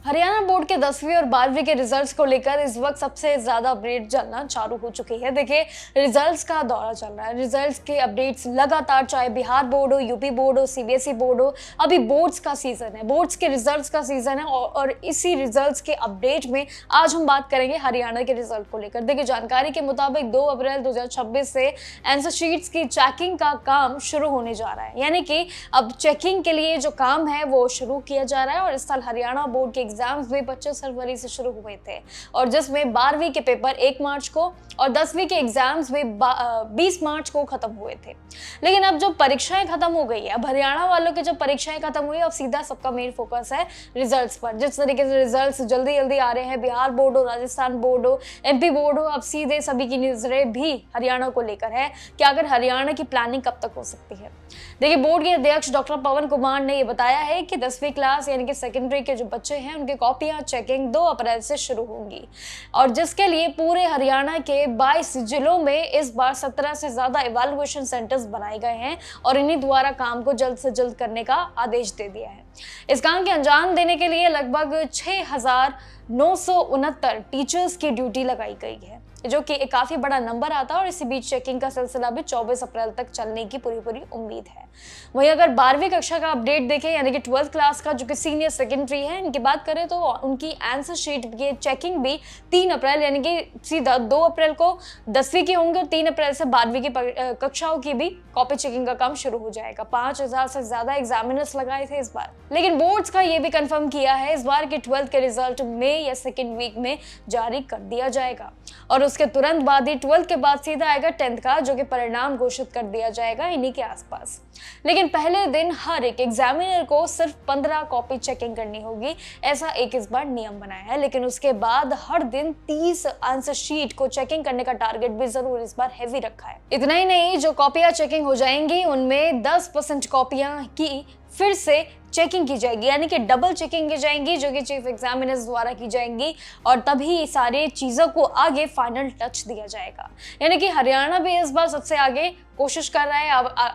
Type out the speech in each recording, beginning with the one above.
Haryana board के 10वीं और 12वीं के रिजल्ट्स को लेकर इस वक्त सबसे ज्यादा अपडेट चलना चालू हो चुकी है। देखिए, रिजल्ट्स का दौरा चल रहा है। रिजल्ट्स के अपडेट्स लगातार, चाहे बिहार बोर्ड हो, यूपी बोर्ड हो, सीबीएसई बोर्ड हो, अभी बोर्ड्स का सीजन है, बोर्ड्स के रिजल्ट्स का सीजन है। और इसी रिजल्ट्स के अपडेट में आज हम बात करेंगे हरियाणा के रिजल्ट को लेकर। देखिए, जानकारी के मुताबिक 2 अप्रैल 2026 से आंसर शीट्स की चेकिंग का काम शुरू होने जा रहा है। यानी कि अब चेकिंग के लिए जो काम है वो शुरू किया जा रहा है। और इस साल हरियाणा बोर्ड के एग्जाम्स भी 25 फरवरी से शुरू हुए थे, और जिसमें 12वीं के पेपर 1 मार्च को और 10वीं के एग्जाम्स भी 20 मार्च को खत्म हुए थे। लेकिन अब जब परीक्षाएं खत्म हो गई है, अब हरियाणा वालों की जब परीक्षाएं खत्म हुई, अब सीधा सबका मेन फोकस है रिजल्ट्स पर। जिस तरीके से रिजल्ट्स जल्दी जल्दी आ रहे हैं, बिहार बोर्ड हो, राजस्थान बोर्ड हो, एमपी बोर्ड हो, अब सीधे सभी की नजरें भी हरियाणा को लेकर है कि अगर हरियाणा की प्लानिंग कब तक हो सकती है। देखिए, बोर्ड के अध्यक्ष डॉक्टर पवन कुमार ने यह बताया है कि 10वीं क्लास यानी कि सेकेंडरी के जो बच्चे हैं, उनके कॉपियां चेकिंग 2 अप्रैल से शुरू होंगी, और जिसके लिए पूरे हरियाणा के 22 जिलों में इस बार 17 से ज्यादा इवैल्यूएशन सेंटर्स बनाए गए हैं, और इन्हीं द्वारा काम को जल्द से जल्द करने का आदेश दे दिया है। इस काम के अंजाम देने के लिए लगभग 6,969 टीचर्स की ड्यूटी लगाई गई है, जो कि एक काफी बड़ा नंबर आता है। और इसी बीच चेकिंग का सिलसिला भी 24 अप्रैल तक चलने की पूरी उम्मीद है। वहीं अगर 12वीं कक्षा का अपडेट देखें, यानी कि 12th क्लास का, जो कि सीनियर सेकेंडरी है, इनकी बात करें तो उनकी आंसर शीट की चेकिंग भी 3 अप्रैल यानी कि सीधा 2 अप्रैल को 10वीं की होंगे, और 3 अप्रैल से 12वीं की कक्षाओं की भी कॉपी चेकिंग का काम शुरू हो जाएगा। 5,000 से ज्यादा एग्जामिनर्स लगाए थे इस बार। लेकिन बोर्ड्स का ये भी कंफर्म किया है, इस बार के 12th के रिजल्ट मई या सेकेंड वीक में जारी कर दिया जाएगा, और उसके तुरंत बाद ही 12th के बाद सीधा आएगा 10th का, जो कि परिणाम घोषित कर दिया जाएगा इन्हीं के आसपास। लेकिन पहले दिन हर एक एग्जामिनर को सिर्फ 15 कॉपी चेकिंग करनी होगी, ऐसा एक इस बार नियम बनाया है। लेकिन उसके बाद हर दिन 30 आंसर शीट को चेकिंग करने का टारगेट भी जरूर इस बार हैवी रखा है। इतना ही नहीं, जो कॉपियां चेकिंग हो जाएंगी उनमें 10% कॉपियां की फिर से चेकिंग की जाएगी, यानी कि डबल चेकिंग की जाएंगी, जो कि चीफ एग्जामिनर्स द्वारा की जाएंगी, और तभी सारी चीजों को आगे फाइनल टच दिया जाएगा। यानी कि हरियाणा भी इस बार सबसे आगे कोशिश कर रहा है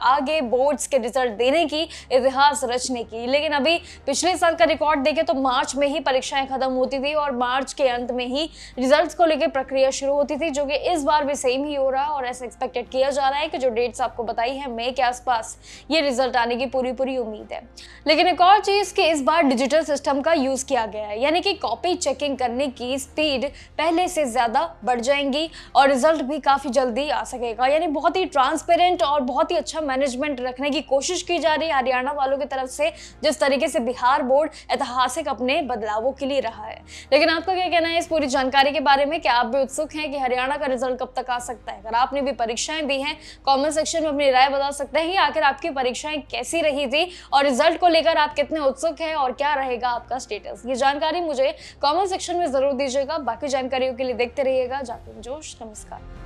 आगे बोर्ड्स के रिजल्ट देने की, इतिहास रचने की। लेकिन अभी पिछले साल का रिकॉर्ड देखें तो मार्च में ही परीक्षाएं खत्म होती थी, और मार्च के अंत में ही रिजल्ट्स को लेकर प्रक्रिया शुरू होती थी, जो कि इस बार भी सेम ही हो रहा है। और ऐसा एक्सपेक्टेड किया जा रहा है कि जो डेट्स आपको बताई है मई के आसपास, ये रिजल्ट आने की पूरी उम्मीद है। लेकिन एक और चीज कि इस बार डिजिटल सिस्टम का यूज किया गया है, यानी कि कॉपी चेकिंग करने की स्पीड पहले से ज्यादा बढ़ जाएंगी, और रिजल्ट भी काफी जल्दी आ सकेगा। यानी बहुत ही ट्रांसपेरेंट और बहुत ही अच्छा मैनेजमेंट रखने की कोशिश की जा रही है हरियाणा वालों की तरफ से, जिस तरीके से बिहार बोर्ड ऐतिहासिक अपने बदलावों के लिए रहा है। लेकिन आपका क्या कहना है इस पूरी जानकारी के बारे में? क्या आप भी उत्सुक हैं कि हरियाणा का रिजल्ट कब तक आ सकता है? अगर आपने भी परीक्षाएं दी हैं, कॉमेंट सेक्शन में अपनी राय बता सकते हैं। आखिर आपकी परीक्षाएं कैसी रही थी, और रिजल्ट को लेकर आप कितने उत्सुक हैं, और क्या रहेगा आपका स्टेटस? ये जानकारी मुझे कमेंट सेक्शन में जरूर दीजिएगा। बाकी जानकारियों के लिए देखते रहिएगा जागरण जोश। नमस्कार।